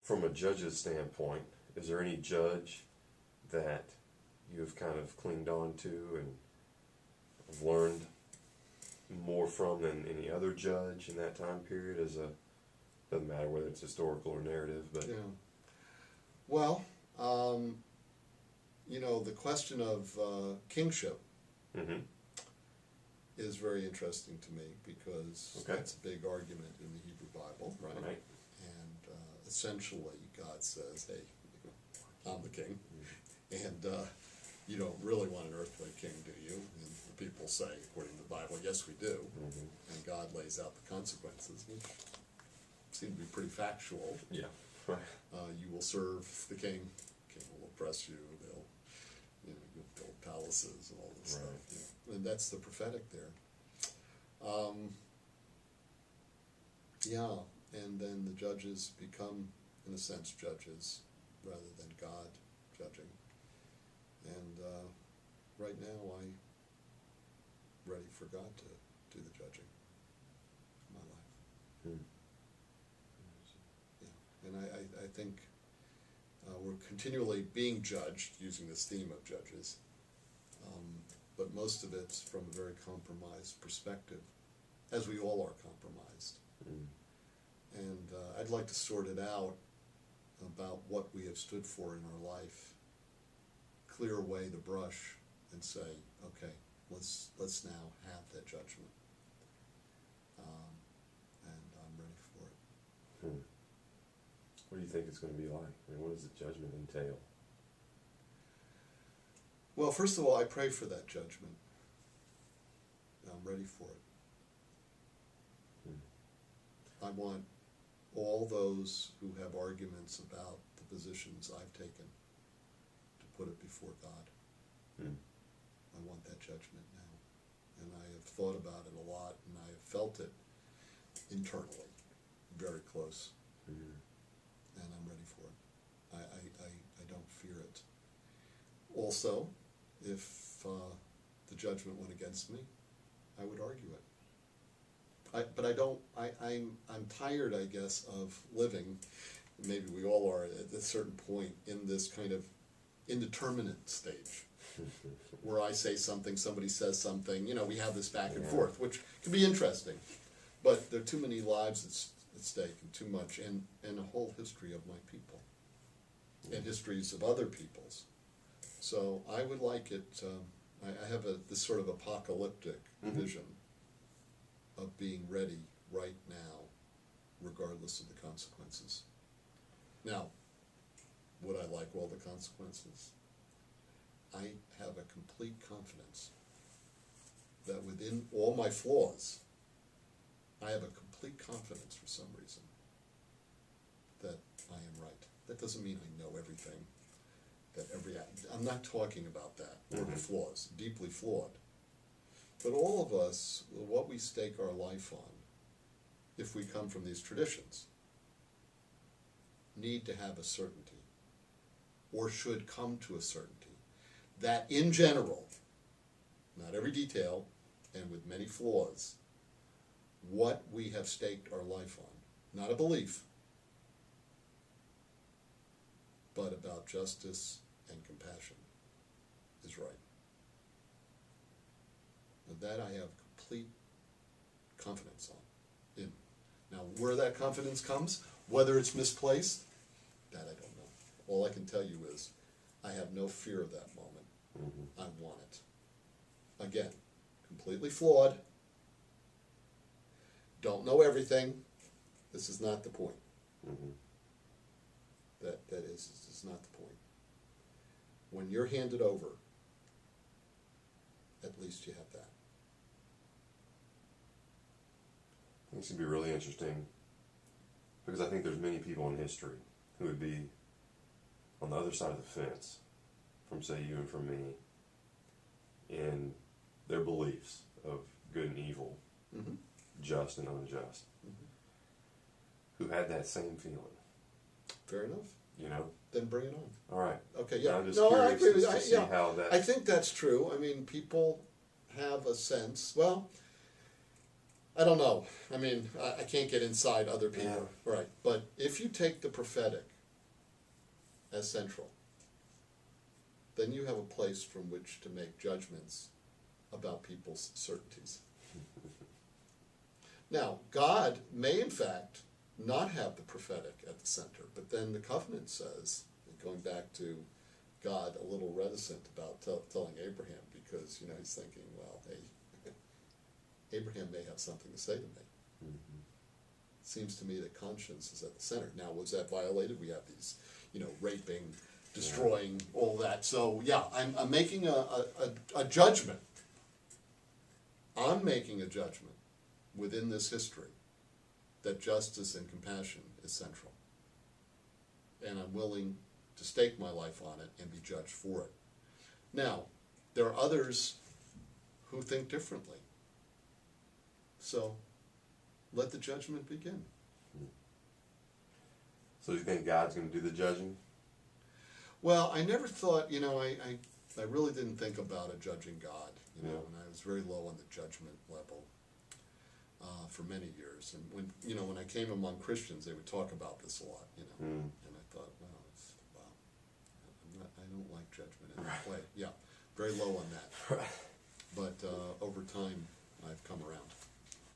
from a judge's standpoint, is there any judge that you've kind of clinged on to and have learned more from than any other judge in that time period? Doesn't matter whether it's historical or narrative, but yeah. Well, the question of kingship mm-hmm. is very interesting to me because Okay. that's a big argument in the Hebrew Bible, right? Right. And essentially, God says, "Hey, I'm the king, and you don't really want an earthly king, do you?" And the people say, according to the Bible, "Yes, we do." Mm-hmm. And God lays out the consequences, which seem to be pretty factual. Yeah. Right. You will serve the king. The king will oppress you. You'll build palaces and all this Right. stuff. And that's the prophetic there. Yeah, and then the judges become, in a sense, judges rather than God judging. And right now, I'm ready for God to do the judging in my life. Hmm. Yeah, and I think we're continually being judged using this theme of judges, but most of it's from a very compromised perspective, as we all are compromised. Mm. And I'd like to sort it out about what we have stood for in our life, clear away the brush, and say, okay, let's now have that judgment, and I'm ready for it. Hmm. What do you think it's going to be like? I mean, what does the judgment entail? Well, first of all, I pray for that judgment. I'm ready for it. Hmm. I want all those who have arguments about the positions I've taken to put it before God. Hmm. I want that judgment now. And I have thought about it a lot, and I have felt it internally, very close. Hmm. And I'm ready for it. I don't fear it. Also, if the judgment went against me, I would argue it. But I don't. I'm tired, I guess, of living. Maybe we all are at a certain point in this kind of indeterminate stage, where I say something, somebody says something. We have this back and forth, which can be interesting. But there are too many lives at stake, and too much, and a whole history of my people, and histories of other peoples. So I would like it. I have this sort of apocalyptic Mm-hmm. vision of being ready right now, regardless of the consequences. Now, would I like all the consequences? I have a complete confidence that within all my flaws, I have a complete confidence for some reason that I am right. That doesn't mean I know everything, I'm not talking about that, or the flaws, deeply flawed. But all of us, what we stake our life on, if we come from these traditions, need to have a certainty, or should come to a certainty, that in general, not every detail, and with many flaws, what we have staked our life on, not a belief, but about justice and compassion, is right. And that I have complete confidence in. Now, where that confidence comes, whether it's misplaced, that I don't know. All I can tell you is, I have no fear of that moment. Mm-hmm. I want it. Again, completely flawed. Don't know everything. This is not the point. Mm-hmm. That is not the point. When you're handed over, at least you have that. This would be really interesting, because I think there's many people in history who would be on the other side of the fence from, say, you and from me, in their beliefs of good and evil, Mm-hmm. just and unjust, who had that same feeling. Fair enough. Then bring it on. All right. Okay, yeah. I'm just I curious agree with to see how that... I think that's true. I mean, people have a sense, well, I don't know. I mean, I can't get inside other people. Yeah. Right. But if you take the prophetic as central, then you have a place from which to make judgments about people's certainties. Now, God may in fact not have the prophetic at the center, but then the covenant says, going back to God a little reticent about telling Abraham, because, you know, he's thinking, well, hey, Abraham may have something to say to me. Mm-hmm. It seems to me that conscience is at the center. Now, was that violated? We have these, you know, raping, destroying, all that. So, yeah, I'm making a judgment. I'm making a judgment within this history that justice and compassion is central. And I'm willing to stake my life on it and be judged for it. Now, there are others who think differently. So, let the judgment begin. So do you think God's going to do the judging? Well, I never thought, you know, I really didn't think about a judging God, you know, and I was very low on the judgment level for many years. And when, you know, when I came among Christians, they would talk about this a lot, you know, and I thought, wow, I don't like judgment in that way. Yeah, very low on that. But over time, I've come around.